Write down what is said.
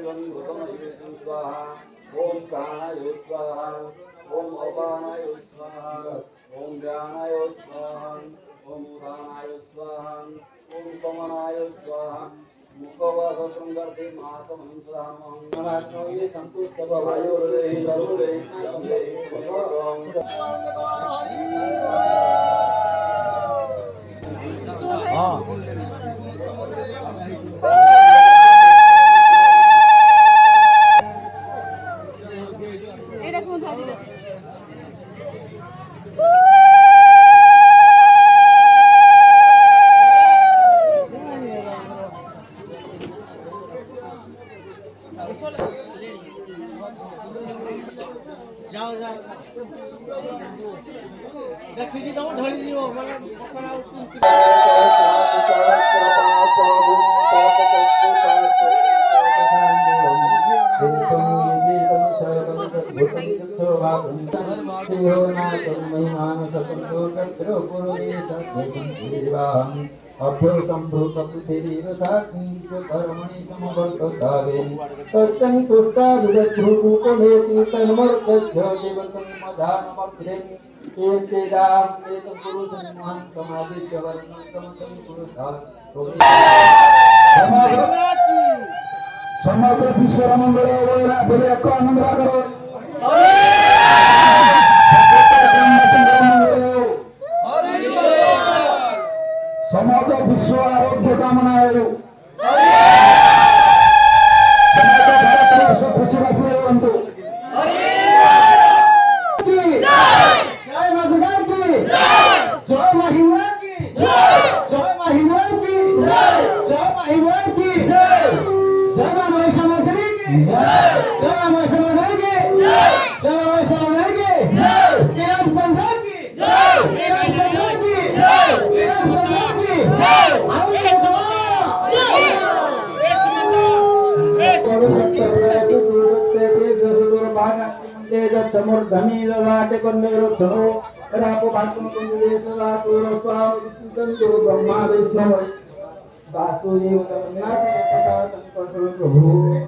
स्वाहा ओम प्राणाय स्वाहा ओम अपानाय स्वाहा ओम ज्ञानाय स्वाहा ओम उदानाय स्वाहा ओम पवनाय स्वाहा मुखवासं करते मातमं स्वाहा ये संतुष्ट भवायोरे गरुड़े जाओ जाओ देखी तो ढली जीवो माने अभ्युतं कर्मणि समवर्ततावे तच्चन्तुष्टाभिरुपनेति तन्मर्तस्य देवतं मदानमग्रे एतेदां एतं पुरुषं समादिश्य वर्णं समतं पुरुषात् समग्र विश्व मंगल बोले को आनंद करो समग्र विश्व आरोग्य कामना है समूर्धनी ललाटे कन्नेरो धनो रापो भातुम कुंजले सदातु स्वामी ब्रह्मा विष्णु वासुदेव नाथ प्रभु